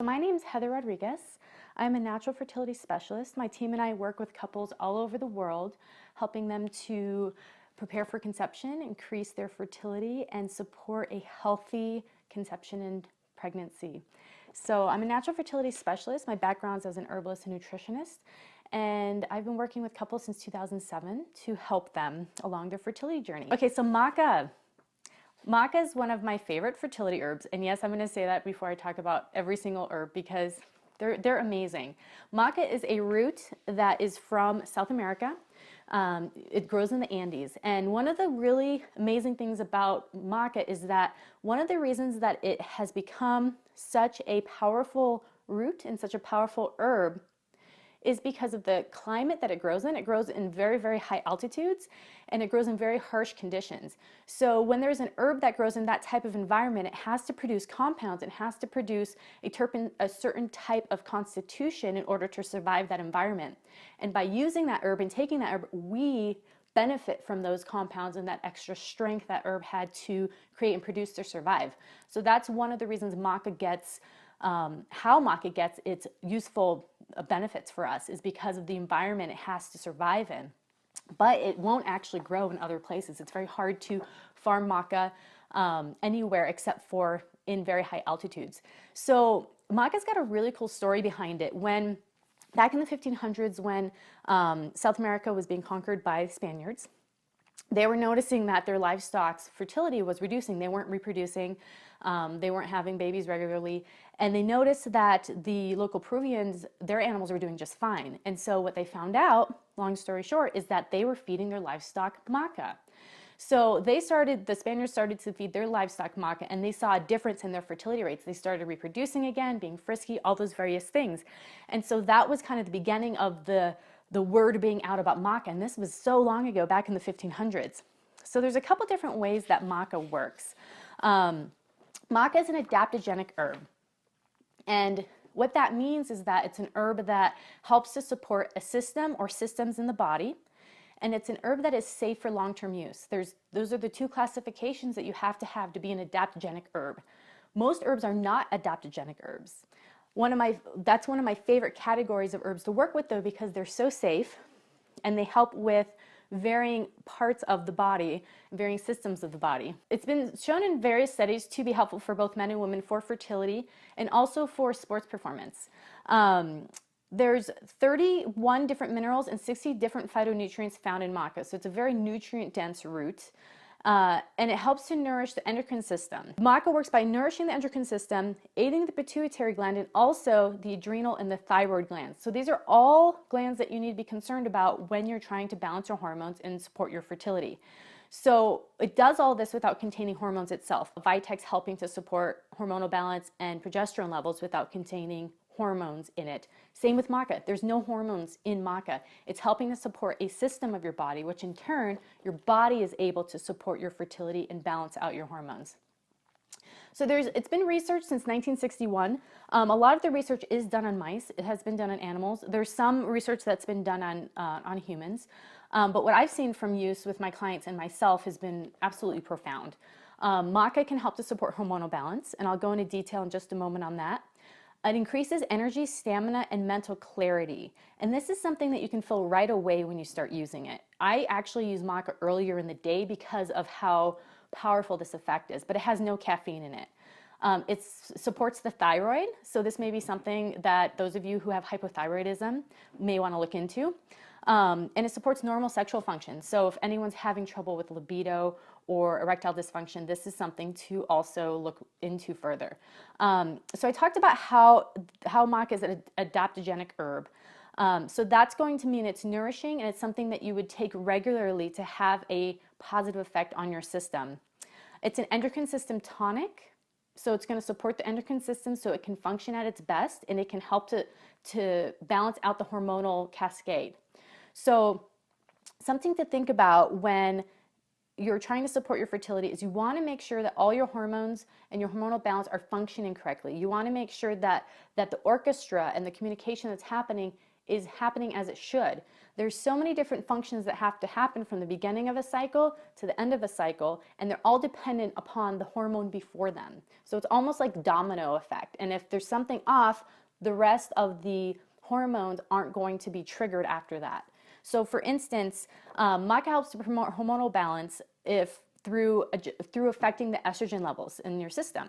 My name is Heather Rodriguez. I'm a natural fertility specialist. My team and I work with couples all over the world, helping them to prepare for conception, increase their fertility, and support a healthy conception and pregnancy. So I'm a natural fertility specialist. My background is as an herbalist and nutritionist, and I've been working with couples since 2007 to help them along their fertility journey. Okay, so maca. Maca is one of my favorite fertility herbs, and yes, I'm going to say that before I talk about every single herb because they're amazing. Maca is a root that is from South America. It grows in the Andes, and one of the really amazing things about maca is that one of the reasons that it has become such a powerful root and such a powerful herb is because of the climate that it grows in. It grows in very, very high altitudes, and it grows in very harsh conditions. So when there's an herb that grows in that type of environment, it has to produce compounds. It has to produce a certain type of constitution in order to survive that environment. And by using that herb and taking that herb, we benefit from those compounds and that extra strength that herb had to create and produce to survive. So that's one of the reasons maca gets how maca gets its useful benefits for us, is because of the environment it has to survive in. But it won't actually grow in other places. It's very hard to farm maca anywhere except for in very high altitudes. So maca's got a really cool story behind it. Back in the 1500s, when South America was being conquered by the Spaniards, they were noticing that their livestock's fertility was reducing. They weren't reproducing, they weren't having babies regularly, and they noticed that the local Peruvians, their animals were doing just fine. And so what they found out, long story short, is that they were feeding their livestock maca. So the Spaniards started to feed their livestock maca, and they saw a difference in their fertility rates. They started reproducing again, being frisky, all those various things. And so that was kind of the beginning of the word being out about maca, and this was so long ago, back in the 1500s. So there's a couple different ways that maca works. Maca is an adaptogenic herb, and what that means is that it's an herb that helps to support a system or systems in the body, and it's an herb that is safe for long-term use. Those are the two classifications that you have to be an adaptogenic herb. Most herbs are not adaptogenic herbs. That's one of my favorite categories of herbs to work with, though, because they're so safe and they help with varying parts of the body, varying systems of the body. It's been shown in various studies to be helpful for both men and women for fertility and also for sports performance. There's 31 different minerals and 60 different phytonutrients found in maca, so it's a very nutrient-dense root. And it helps to nourish the endocrine system. Maca works by nourishing the endocrine system, aiding the pituitary gland, and also the adrenal and the thyroid glands. So these are all glands that you need to be concerned about when you're trying to balance your hormones and support your fertility. So it does all this without containing hormones itself. Vitex helping to support hormonal balance and progesterone levels without containing hormones in it. Same with maca. There's no hormones in maca. It's helping to support a system of your body, which in turn, your body is able to support your fertility and balance out your hormones. So it's been researched since 1961. A lot of the research is done on mice. It has been done on animals. There's some research that's been done on humans. But what I've seen from use with my clients and myself has been absolutely profound. Maca can help to support hormonal balance, and I'll go into detail in just a moment on that. It increases energy, stamina, and mental clarity. And this is something that you can feel right away when you start using it. I actually use maca earlier in the day because of how powerful this effect is, but it has no caffeine in it. It supports the thyroid, so this may be something that those of you who have hypothyroidism may want to look into. And it supports normal sexual function. So if anyone's having trouble with libido or erectile dysfunction, this is something to also look into further. So I talked about how maca is an adaptogenic herb. So that's going to mean it's nourishing, and it's something that you would take regularly to have a positive effect on your system. It's an endocrine system tonic, so it's going to support the endocrine system so it can function at its best, and it can help to balance out the hormonal cascade. So something to think about when you're trying to support your fertility is you want to make sure that all your hormones and your hormonal balance are functioning correctly. You want to make sure that the orchestra and the communication that's happening is happening as it should. There's so many different functions that have to happen from the beginning of a cycle to the end of a cycle, and they're all dependent upon the hormone before them. So it's almost like domino effect. And if there's something off, the rest of the hormones aren't going to be triggered after that. So for instance, maca helps to promote hormonal balance through affecting the estrogen levels in your system.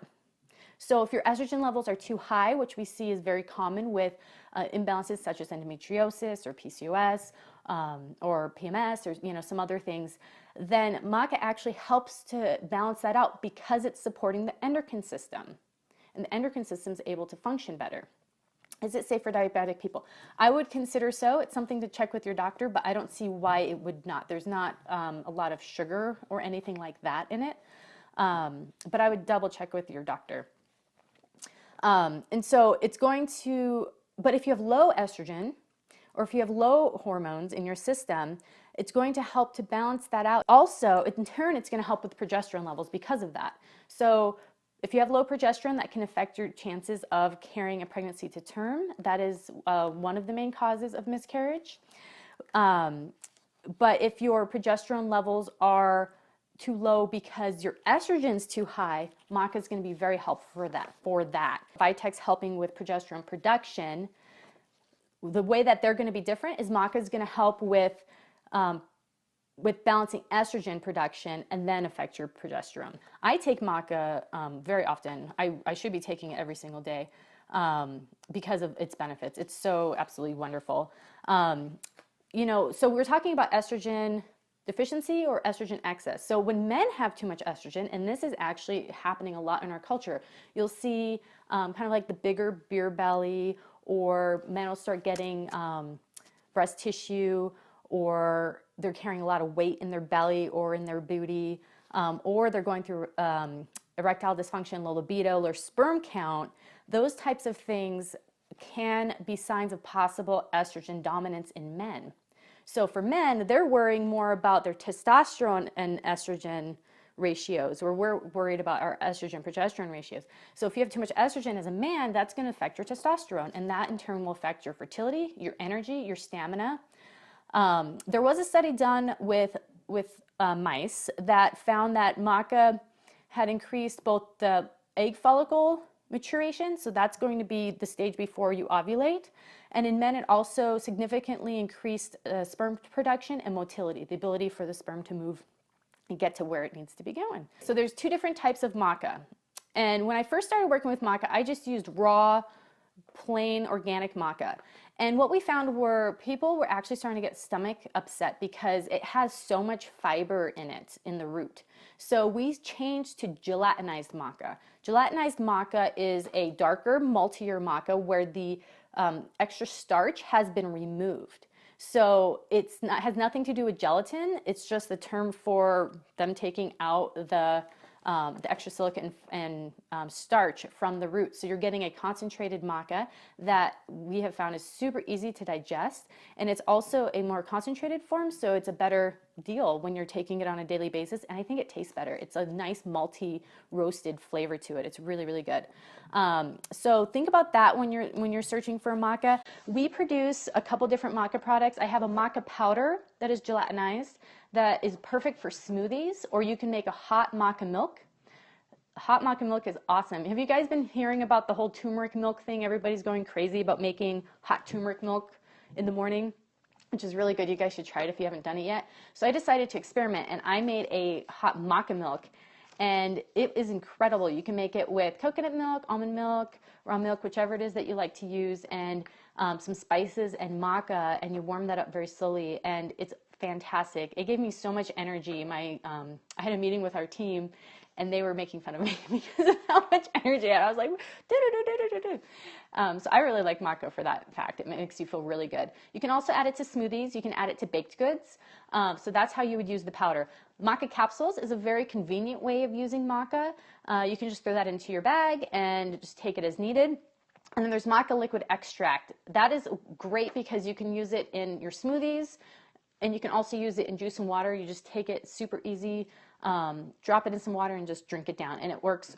So if your estrogen levels are too high, which we see is very common with imbalances such as endometriosis or PCOS or PMS or some other things, then maca actually helps to balance that out because it's supporting the endocrine system, and the endocrine system is able to function better. Is it safe for diabetic people? I would consider so. It's something to check with your doctor, but I don't see why it would not. There's not a lot of sugar or anything like that in it, but I would double check with your doctor. And so it's going to, but if you have low estrogen or if you have low hormones in your system, it's going to help to balance that out. Also, in turn, it's going to help with progesterone levels because of that. So if you have low progesterone, that can affect your chances of carrying a pregnancy to term. That is one of the main causes of miscarriage. But if your progesterone levels are too low because your estrogen's too high, maca is going to be very helpful for that. Vitex helping with progesterone production, the way that they're going to be different is maca is going to help with balancing estrogen production and then affect your progesterone. I take maca very often. I should be taking it every single day because of its benefits. It's so absolutely wonderful. So we're talking about estrogen deficiency or estrogen excess. So when men have too much estrogen, and this is actually happening a lot in our culture, you'll see kind of like the bigger beer belly, or men will start getting breast tissue, or they're carrying a lot of weight in their belly or in their booty, or they're going through erectile dysfunction, low libido, or sperm count. Those types of things can be signs of possible estrogen dominance in men. So for men, they're worrying more about their testosterone and estrogen ratios, or we're worried about our estrogen progesterone ratios. So if you have too much estrogen as a man, that's going to affect your testosterone, and that in turn will affect your fertility, your energy, your stamina. There was a study done with mice that found that maca had increased both the egg follicle maturation, so that's going to be the stage before you ovulate, and in men it also significantly increased sperm production and motility, the ability for the sperm to move and get to where it needs to be going. So there's two different types of maca, and when I first started working with maca, I just used raw, plain organic maca. And what we found were people were actually starting to get stomach upset because it has so much fiber in it, in the root. So we changed to gelatinized maca. Gelatinized maca is a darker, maltier maca where the extra starch has been removed. So has nothing to do with gelatin. It's just the term for them taking out the extra silica and starch from the root. So you're getting a concentrated maca that we have found is super easy to digest, and it's also a more concentrated form, so it's a better deal when you're taking it on a daily basis, and I think it tastes better. It's a nice malty roasted flavor to it. It's really, really good. So think about that when you're searching for a maca. We produce a couple different maca products. I have a maca powder that is gelatinized that is perfect for smoothies, or you can make a hot maca milk. Hot maca milk is awesome. Have you guys been hearing about the whole turmeric milk thing? Everybody's going crazy about making hot turmeric milk in the morning, which is really good. You guys should try it if you haven't done it yet. So I decided to experiment, and I made a hot maca milk, and it is incredible. You can make it with coconut milk, almond milk, raw milk, whichever it is that you like to use, and some spices and maca, and you warm that up very slowly, and it's fantastic. It gave me so much energy. I had a meeting with our team, and they were making fun of me because of how much energy I had. I was like, so I really like maca for that fact. It makes you feel really good. You can also add it to smoothies. You can add it to baked goods. So that's how you would use the powder. Maca capsules is a very convenient way of using maca. You can just throw that into your bag and just take it as needed. And then there's maca liquid extract. That is great because you can use it in your smoothies, and you can also use it in juice and water. You just take it super easy, drop it in some water and just drink it down. And it works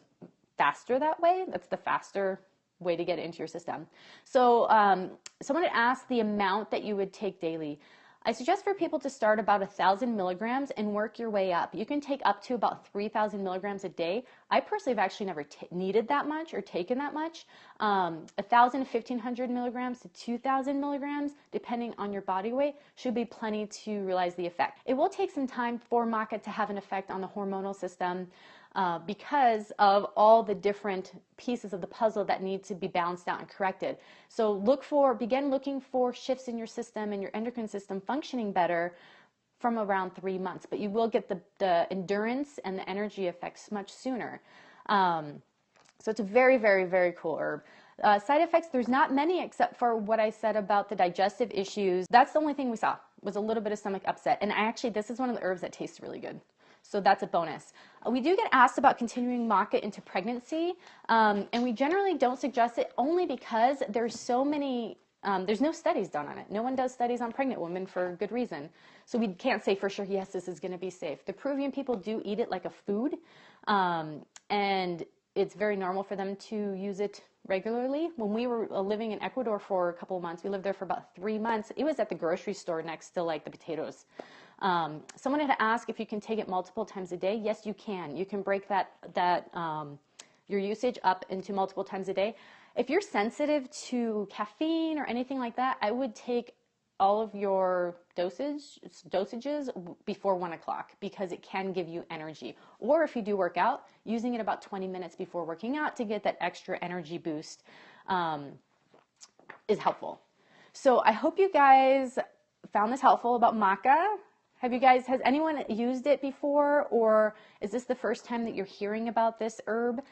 faster that way. That's the faster way to get it into your system. So someone had asked the amount that you would take daily. I suggest for people to start about 1,000 milligrams and work your way up. You can take up to about 3,000 milligrams a day. I personally have actually never needed that much or taken that much. 1,000 to 1,500 milligrams to 2,000 milligrams, depending on your body weight, should be plenty to realize the effect. It will take some time for maca to have an effect on the hormonal system. Because of all the different pieces of the puzzle that need to be balanced out and corrected. So begin looking for shifts in your system and your endocrine system functioning better from around 3 months, but you will get the endurance and the energy effects much sooner. So it's a very, very, very cool herb. Side effects, there's not many except for what I said about the digestive issues. That's the only thing we saw, was a little bit of stomach upset. And this is one of the herbs that tastes really good. So that's a bonus. We do get asked about continuing maca into pregnancy, and we generally don't suggest it only because there's so many, there's no studies done on it. No one does studies on pregnant women for good reason. So we can't say for sure, yes, this is going to be safe. The Peruvian people do eat it like a food, and it's very normal for them to use it regularly. When we were living in Ecuador for a couple of months, we lived there for about 3 months. It was at the grocery store next to like the potatoes. Someone had asked if you can take it multiple times a day. Yes, you can. You can break your usage up into multiple times a day. If you're sensitive to caffeine or anything like that, I would take all of your dosages before 1 o'clock because it can give you energy. Or if you do work out, using it about 20 minutes before working out to get that extra energy boost is helpful. So I hope you guys found this helpful about maca. Has anyone used it before, or is this the first time that you're hearing about this herb?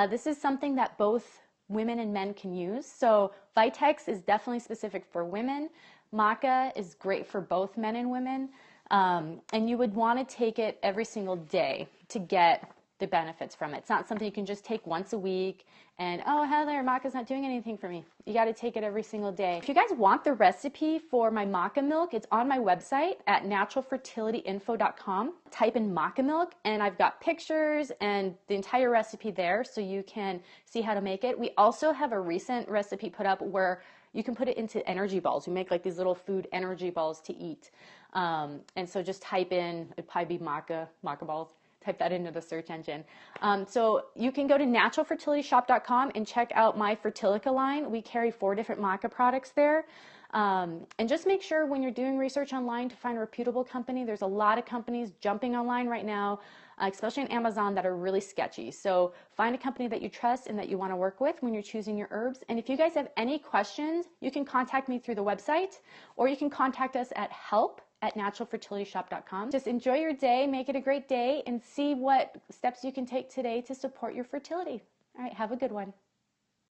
This is something that both women and men can use. So Vitex is definitely specific for women. Maca is great for both men and women. And you would want to take it every single day to get the benefits from it. It's not something you can just take once a week and, oh, Heather, maca's not doing anything for me. You got to take it every single day. If you guys want the recipe for my maca milk, it's on my website at naturalfertilityinfo.com. Type in maca milk and I've got pictures and the entire recipe there so you can see how to make it. We also have a recent recipe put up where you can put it into energy balls. We make like these little food energy balls to eat. And so just type in, it'd probably be maca balls. Type that into the search engine. So you can go to naturalfertilityshop.com and check out my Fertilica line. We carry 4 different maca products there. And just make sure when you're doing research online to find a reputable company. There's a lot of companies jumping online right now, especially on Amazon, that are really sketchy. So find a company that you trust and that you want to work with when you're choosing your herbs. And if you guys have any questions, you can contact me through the website, or you can contact us at help@naturalfertilityshop.com. Just enjoy your day, make it a great day, and see what steps you can take today to support your fertility. All right, have a good one.